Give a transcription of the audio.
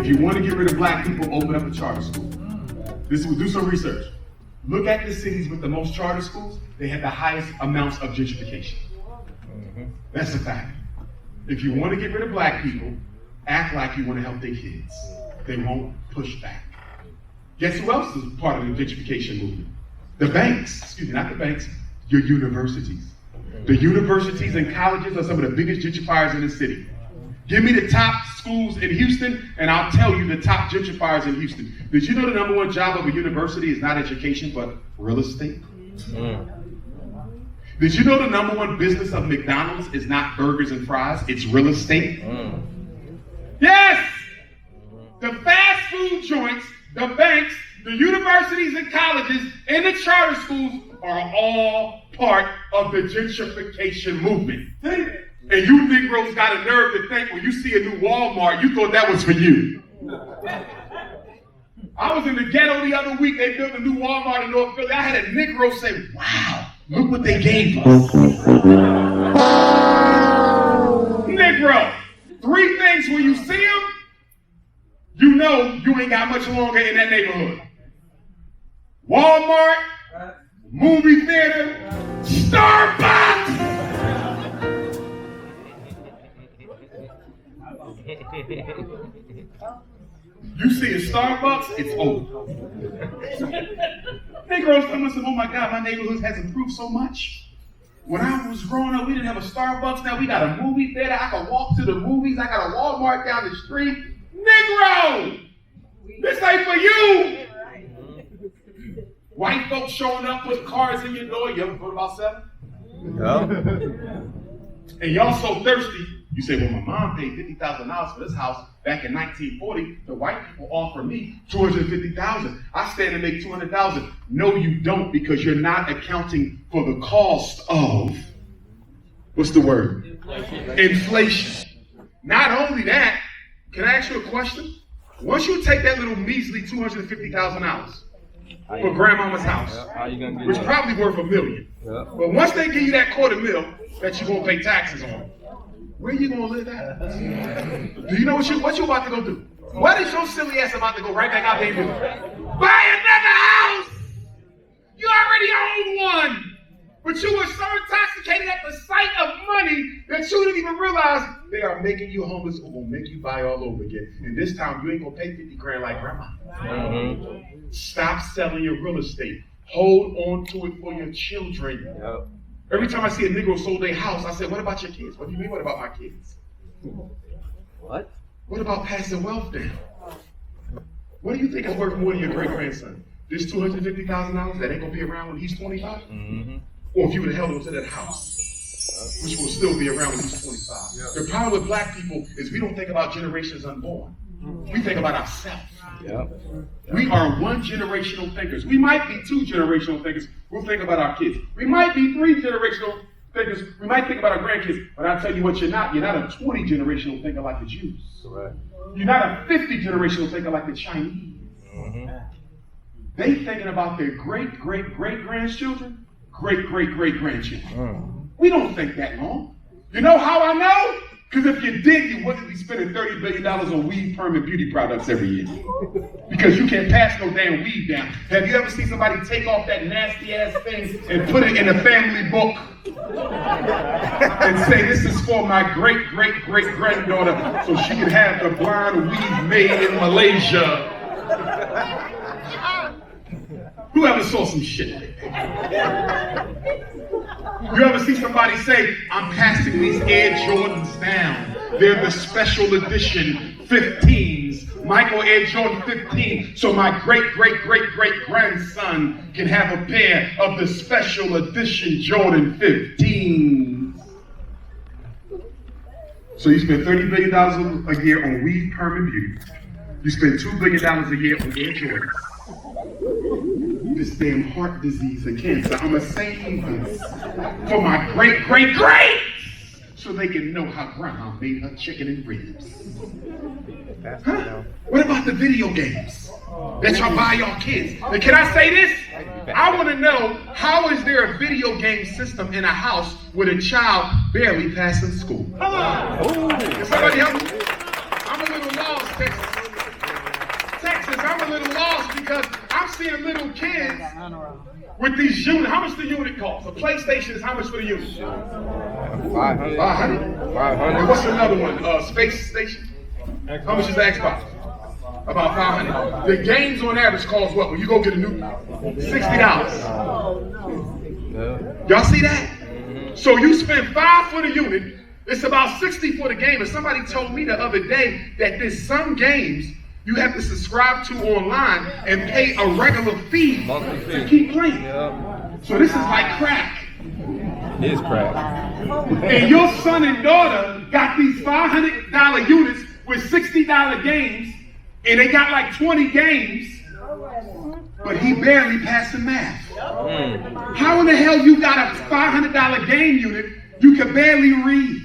you want to get rid of black people, open up a charter school. Do some research. Look at the cities with the most charter schools. They have the highest amounts of gentrification. That's a fact. If you want to get rid of black people, act like you want to help their kids. They won't push back. Guess who else is part of the gentrification movement? The banks, not the banks, your universities. The universities and colleges are some of the biggest gentrifiers in the city. Give me the top schools in Houston, and I'll tell you the top gentrifiers in Houston. Did you know the number one job of a university is not education, but real estate? Did you know the number one business of McDonald's is not burgers and fries, it's real estate? Yes! The fast food joints, the banks, the universities and colleges, and the charter schools are all part of the gentrification movement. And you Negroes got a nerve to think when you see a new Walmart, you thought that was for you. I was in the ghetto the other week, they built a new Walmart in North Philly. I had a Negro say, wow, look what they gave us. Negro, 3 things when you see them, you know you ain't got much longer in that neighborhood. Walmart, movie theater, Starbucks! You see a Starbucks, it's over. Negroes come and say, oh my God, my neighborhood has improved so much. When I was growing up, we didn't have a Starbucks. Now we got a movie theater. I can walk to the movies. I got a Walmart down the street. Negro! This ain't for you! White folks showing up with cars in your door. You ever thought about selling? No. And y'all so thirsty. You say, well, my mom paid $50,000 for this house back in 1940. The white people offer me $250,000. I stand to make $200,000. No, you don't, because you're not accounting for the cost of, what's the word? Inflation. Not only that, can I ask you a question? Once you take that little measly $250,000 for grandmama's house, which is probably worth $1 million, but once they give you that $250,000 that you won't pay taxes on, where you gonna live at? Do you know what you about to go do? What is your silly ass about to go right back out there and do? Buy another house! You already own one! But you were so intoxicated at the sight of money that you didn't even realize they are making you homeless or gonna make you buy all over again. And this time you ain't gonna pay 50 grand like grandma. Stop selling your real estate. Hold on to it for your children. Every time I see a Negro sold their house, I say, what about your kids? What do you mean, what about my kids? What? What about passing wealth down? What do you think is worth more than your great-grandson? This $250,000 that ain't gonna be around when he's 25? Or if you would have held on to that house, which will still be around when he's 25. The problem with black people is we don't think about generations unborn. We think about ourselves. We are one generational thinkers. We might be 2 generational thinkers. We'll think about our kids. We might be 3 generational thinkers. We might think about our grandkids. But I'll tell you what you're not. You're not a 20 generational thinker like the Jews. You're not a 50 generational thinker like the Chinese. They thinking about their great-great-great-grandchildren, great-great-great-grandchildren. We don't think that long. You know how I know? Because if you did, you wouldn't be spending $30 billion on weed, perm, and beauty products every year. Because you can't pass no damn weed down. Have you ever seen somebody take off that nasty ass thing and put it in a family book and say, this is for my great-great-great-granddaughter so she can have the blonde weed made in Malaysia? Who ever saw some shit like that? You ever see somebody say, I'm passing these Air Jordans down. They're the special edition 15s. Michael Air Jordan 15, so my great-great-great-great-grandson can have a pair of the special edition Jordan 15s. So you spend $30 billion a year on weed, perm, and beauty. You spend $2 billion a year on Air Jordans. This damn heart disease and cancer. I'm going to save this for my great-great-great so they can know how grandma made her chicken and ribs. Huh? What about the video games that y'all buy y'all kids? And can I say this? I want to know, how is there a video game system in a house with a child barely passing school? Can somebody help me? I'm a little lost, Texas. because I'm seeing little kids with these units. How much the unit cost? A PlayStation is how much for the unit? 500. 500? 500. And what's another one? Space Station? How much is the Xbox? About 500. The games on average cost what? When you go get a new $60. Y'all see that? So you spend $5 for the unit. It's about 60 for the game. And somebody told me the other day that there's some games you have to subscribe to online and pay a regular fee to keep playing. So this is like crack. It is crack. And your son and daughter got these $500 units with $60 games, and they got like 20 games, but he barely passing math. How in the hell you got a $500 game unit you can barely read?